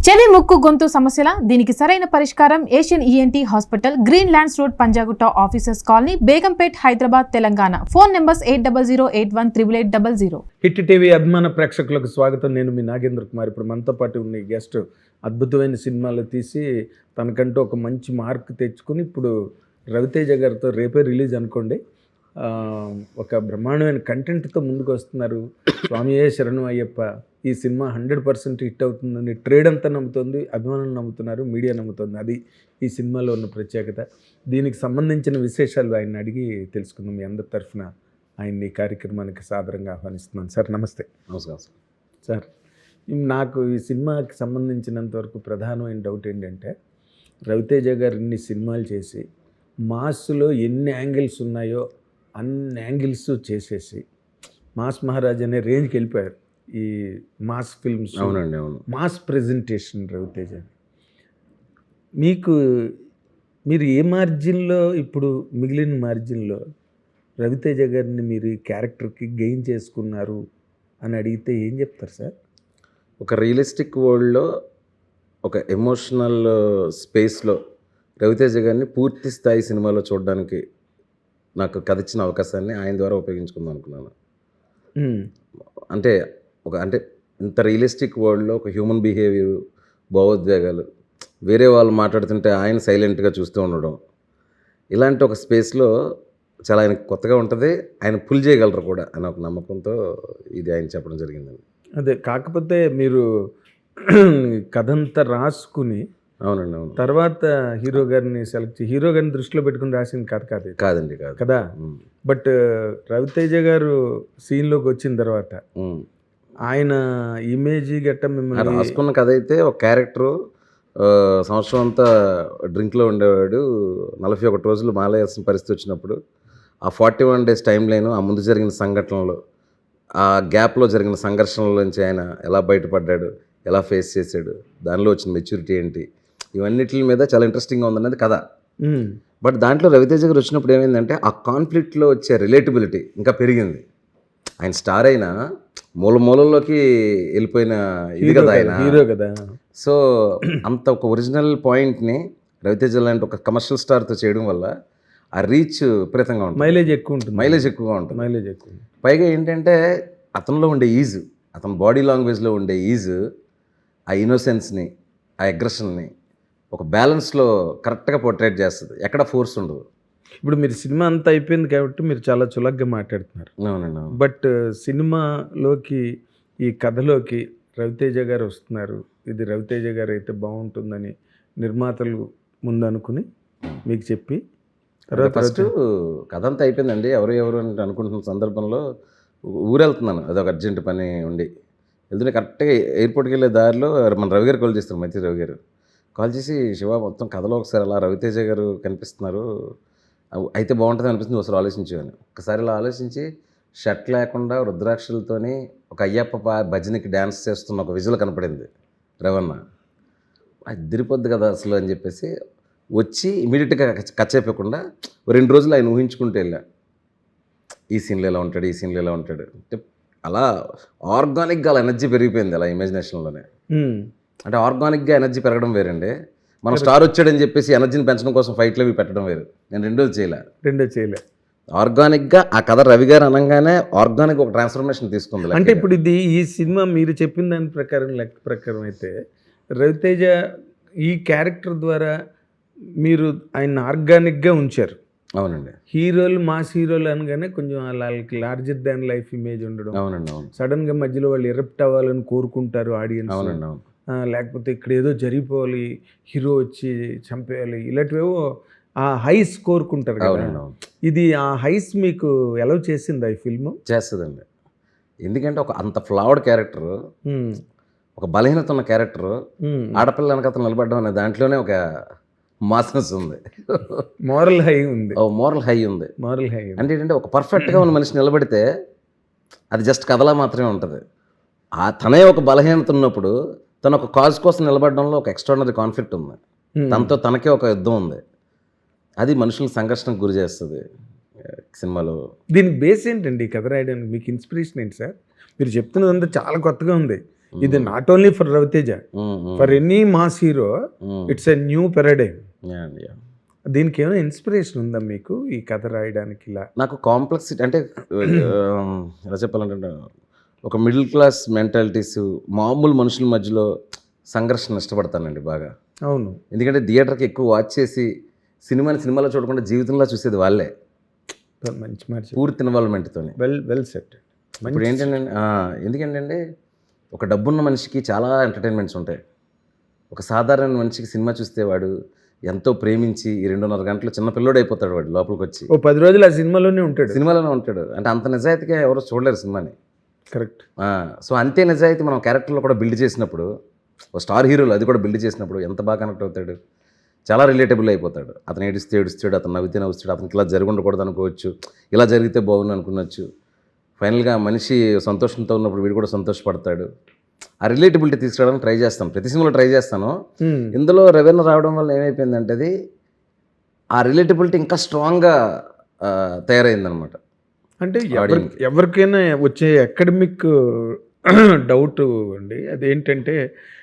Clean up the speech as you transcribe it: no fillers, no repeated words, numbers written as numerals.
చెవి ముక్కు గొంతు సమస్యల దీనికి సరైన పరిష్కారం Asian ENT hospital, green lands road, Panjagutta, officers colony, Begumpet, Hyderabad, Telangana. Phone numbers 8008188800. Hit TV అభిమాన ప్రేక్షకులకు స్వాగతం. నేను మీ నాగేంద్ర కుమార్. ఇప్పుడు మనతో పాటు ఉన్న ఈ గెస్ట్ అద్భుతమైన సినిమాలు తీసి తనకంటూ ఒక మంచి మార్క్ తెచ్చుకుని ఇప్పుడు రవితేజ గారితో రేపే రిలీజ్ అనుకోండి ఒక బ్రహ్మాండమైన కంటెంట్తో ముందుకు వస్తున్నారు. స్వామియే శరణం అయ్యప్ప. ఈ సినిమా 100% హిట్ అవుతుందని ట్రేడ్ అంతా నమ్ముతుంది, అభిమానులు నమ్ముతున్నారు, మీడియా నమ్ముతుంది. అది ఈ సినిమాలో ఉన్న ప్రత్యేకత. దీనికి సంబంధించిన విశేషాలు ఆయన అడిగి తెలుసుకుందాం. మీ అందరి తరఫున ఆయన్ని ఈ కార్యక్రమానికి సాదరంగా ఆహ్వానిస్తున్నాను. సార్ నమస్తే. నమస్కారం సార్. నాకు ఈ సినిమాకి సంబంధించినంత వరకు ప్రధానమైన డౌట్ ఏంటంటే, రవితేజ గారు ఇన్ని సినిమాలు చేసి మాస్లో ఎన్ని యాంగిల్స్ ఉన్నాయో అన్ని యాంగిల్స్ చేసేసి మాస్ మహారాజ్ అనే రేంజ్కి వెళ్ళిపోయారు. ఈ మాస్ ఫిల్మ్స్, అవునండి, అవును, మాస్ ప్రెజెంటేషన్ రవితేజ. మీరు ఏ మార్జిన్లో, ఇప్పుడు మిగిలిన మార్జిన్లో రవితేజ గారిని మీరు ఈ క్యారెక్టర్కి గెయిన్ చేసుకున్నారు అని అడిగితే ఏం చెప్తారు సార్? ఒక రియలిస్టిక్ వరల్డ్లో, ఒక ఎమోషనల్ స్పేస్లో రవితేజ గారిని పూర్తి స్థాయి సినిమాలో చూడడానికి నాకు కథ ఇచ్చిన అవకాశాన్ని ఆయన ద్వారా ఉపయోగించుకుందాం అనుకున్నాను. అంటే ఇంత రియలిస్టిక్ వరల్డ్లో ఒక హ్యూమన్ బిహేవియర్, భావోద్వేగాలు, వేరే వాళ్ళు మాట్లాడుతుంటే ఆయన సైలెంట్గా చూస్తూ ఉండడం, ఇలాంటి ఒక స్పేస్లో చాలా ఆయనకు కొత్తగా ఉంటుంది. ఆయన పుల్ చేయగలరు కూడా అని ఒక నమ్మకంతో ఇది ఆయన చెప్పడం జరిగిందండి. అదే, కాకపోతే మీరు కథంతా రాసుకుని, అవునండి, అవును, తర్వాత హీరో గారిని హీరో గారిని దృష్టిలో పెట్టుకుని రాసిన కథ కాదండి కదా. బట్ రవితేజ గారు సీన్లోకి వచ్చిన తర్వాత ఆయన ఇమేజ్ గట్ట మిమ్మల్ని రాసుకున్న కథ అయితే, ఒక క్యారెక్టరు సంవత్సరం అంతా డ్రింక్లో ఉండేవాడు, 41 రోజులు మాలేయాల్సిన పరిస్థితి వచ్చినప్పుడు ఆ 41 days టైం లైన్, ఆ ముందు జరిగిన సంఘటనలు, ఆ గ్యాప్లో జరిగిన సంఘర్షణల నుంచి ఆయన ఎలా బయటపడ్డాడు, ఎలా ఫేస్ చేశాడు, దానిలో వచ్చిన మెచ్యూరిటీ ఏంటి, ఇవన్నిటి మీద చాలా ఇంట్రెస్టింగ్గా ఉందన్నది కథ. బట్ దాంట్లో రవితేజ గారు వచ్చినప్పుడు ఏమైందంటే, ఆ కాన్ఫ్లిక్ట్లో వచ్చే రిలేటబిలిటీ ఇంకా పెరిగింది. ఆయన స్టార్ అయినా మూలలోకి వెళ్ళిపోయిన ఇది కదా ఆయన హీరో కదా. సో అంత ఒక ఒరిజినల్ పాయింట్ని రవితేజ లాంటి ఒక కమర్షియల్ స్టార్తో చేయడం వల్ల ఆ రీచ్ విపరీతంగా ఉంటుంది, మైలేజ్ ఎక్కువగా ఉంటుంది. పైగా ఏంటంటే, అతనిలో ఉండే ఈజ్, అతని బాడీ లాంగ్వేజ్లో ఉండే ఈజ్, ఆ ఇన్నోసెన్స్ని, ఆ అగ్రెషన్ని ఒక బ్యాలెన్స్లో కరెక్ట్గా పోర్ట్రేట్ చేస్తుంది. ఎక్కడ ఫోర్స్ ఉండదు. ఇప్పుడు మీరు సినిమా అంతా అయిపోయింది కాబట్టి మీరు చాలా చులగ్గా మాట్లాడుతున్నారు. అవునండి, బట్ సినిమాలోకి, ఈ కథలోకి రవితేజ గారు వస్తున్నారు, ఇది రవితేజ గారు అయితే బాగుంటుందని నిర్మాతలు ముందు అనుకుని మీకు చెప్పి, తర్వాత ఫస్ట్ కథ అంతా అయిపోయిందండి. ఎవరు అని అనుకుంటున్న సందర్భంలో ఊరెళ్తున్నాను, అదొక అర్జెంట్ పని ఉండి వెళ్తుంటే కరెక్ట్గా ఎయిర్పోర్ట్కి వెళ్ళే దారిలో మన రవి గారు కాల్ చేస్తారు, మైత్రి రవి గారు కాల్ చేసి, శివ మొత్తం కథలో ఒకసారి అలా రవితేజ గారు కనిపిస్తున్నారు, అయితే బాగుంటుంది అనిపిస్తుంది, ఒకసారి ఆలోచించాను. ఒకసారి ఇలా ఆలోచించి షర్ట్ లేకుండా రుద్రాక్షలతోని ఒక అయ్యప్ప భజనకి డ్యాన్స్ చేస్తున్న ఒక విజువల్ కనపడింది రవణ. అది దిరిపోద్ది కదా అసలు అని చెప్పేసి వచ్చి ఇమీడియట్గా కచ్చేయకుండా 2 రోజులు ఆయన ఊహించుకుంటూ వెళ్ళా, ఈ సీన్లో ఎలా ఉంటాడు, ఈ సీన్లో ఎలా ఉంటాడు అంటే, అలా ఆర్గానిక్గా అలా ఎనర్జీ పెరిగిపోయింది అలా ఇమాజినేషన్లోనే. అంటే ఆర్గానిక్గా ఎనర్జీ పెరగడం వేరండి, మనం స్టార్ వచ్చాడని చెప్పేసి ఎనర్జీని పెంచడం కోసం ఫైట్లు అవి పెట్టడం వేరు. నేను రెండో చేయలే. ఆర్గానిక్గా ఆ కథ రవి గారు అనగానే ఆర్గానిక్ ఒక ట్రాన్స్ఫర్మేషన్ తీసుకుంది. అంటే ఇప్పుడు ఇది ఈ సినిమా మీరు చెప్పిన దాని ప్రకారం, లెక్క ప్రకారం అయితే రవితేజ ఈ క్యారెక్టర్ ద్వారా మీరు ఆయన ఆర్గానిక్గా ఉంచారు. అవునండి. హీరోలు, మాస్ హీరోలు అనగానే కొంచెం వాళ్ళకి లార్జర్ దాన్ లైఫ్ ఇమేజ్ ఉండడం. అవునండి, అవును. సడన్గా మధ్యలో వాళ్ళు ఎరప్ట్ అవ్వాలని కోరుకుంటారు ఆడియన్స్. అవునండి, అవును. లేకపోతే ఇక్కడ ఏదో జరిగిపోవాలి, హీరో వచ్చి చంపేయాలి, ఇలాంటివేవో ఆ హైస్ కోరుకుంటారు కదా. ఇది ఆ హైస్ మీకు ఎలా చేసింది ఈ ఫిల్మ్? చేస్తుందండి. ఎందుకంటే ఒక అంత ఫ్లావర్డ్ క్యారెక్టర్, ఒక బలహీనత ఉన్న క్యారెక్టర్, ఆడపిల్ల వెనకతను నిలబడడం అనే దాంట్లోనే ఒక మాస్నెస్ ఉంది, మోరల్ హై ఉంది. అంటే ఏంటంటే, ఒక పర్ఫెక్ట్గా ఉన్న మనిషి నిలబడితే అది జస్ట్ కథలా మాత్రమే ఉంటుంది. తనే ఒక బలహీనత ఉన్నప్పుడు తను ఒక కాజ్ కోసం నిలబడడంలో ఒక ఎక్స్ట్రాడినరీ కాన్ఫ్లిక్ట్ ఉంది, తనతో తనకే ఒక యుద్ధం ఉంది. అది మనుషులను సంఘర్షణకు గురి చేస్తుంది సినిమాలో. దీనికి బేస్ ఏంటండి కథ రాయడానికి? మీకు ఇన్స్పిరేషన్ ఏంటి సార్? మీరు చెప్తున్నదంతా చాలా కొత్తగా ఉంది. ఇది not only for Raviteja, for any mass hero it's a new paradigm. దీనికి ఏమైనా ఇన్స్పిరేషన్ ఉందా మీకు ఈ కథ రాయడానికి? ఇలా నాకు కాంప్లెక్సిటీ అంటే ఎలా చెప్పాలంటే ఒక మిడిల్ క్లాస్ మెంటాలిటీస్, మామూలు మనుషుల మధ్యలో సంఘర్షణ ఇష్టపడతానండి బాగా. అవును, ఎందుకంటే థియేటర్కి ఎక్కువ వాచ్ చేసి సినిమాలో చూడకుండా జీవితంలో చూసేది వాళ్ళే, మంచి మాట, పూర్తి ఇన్వాల్వ్మెంట్తో. Well set. ఇప్పుడు ఏంటంటే ఎందుకంటే ఒక డబ్బున్న మనిషికి చాలా ఎంటర్టైన్మెంట్స్ ఉంటాయి. ఒక సాధారణ మనిషికి సినిమా చూస్తే వాడు ఎంతో ప్రేమించి ఈ 2.5 గంటలు చిన్న పిల్లోడు అయిపోతాడు. వాడు లోపలికి వచ్చి ఓ 10 రోజులు ఆ సినిమాలోనే ఉంటాడు. అంటే అంత నిజాయితీగా ఎవరు చూడలేరు సినిమాని. కరెక్ట్. సో అంతే నిజాయితీ మనం క్యారెక్టర్లో కూడా బిల్డ్ చేసినప్పుడు, ఒక స్టార్ హీరోలు అది కూడా బిల్డ్ చేసినప్పుడు ఎంత బాగా కనెక్ట్ అవుతాడు, చాలా రిలేటబుల్ అయిపోతాడు. అతను ఏడుస్తాడు, అతను నవ్వుతాడు, అతనికి ఇలా జరిగి ఉండకూడదు అనుకోవచ్చు, ఇలా జరిగితే బాగుంది అనుకునొచ్చు. ఫైనల్గా మనిషి సంతోషంతో ఉన్నప్పుడు వీడు కూడా సంతోషపడతాడు. ఆ రిలేటబిలిటీ తీసుకురావడానికి ట్రై చేస్తాను, ప్రతి సినిమాలో ట్రై చేస్తాను. ఇందులో రెవెన్యూ రావడం వల్ల ఏమైపోయిందంటే అది ఆ రిలేటబిలిటీ ఇంకా స్ట్రాంగ్గా తయారైందనమాట. అంటే ఎవరికైనా వచ్చే అకాడమిక్ డౌట్ అండి, అదేంటంటే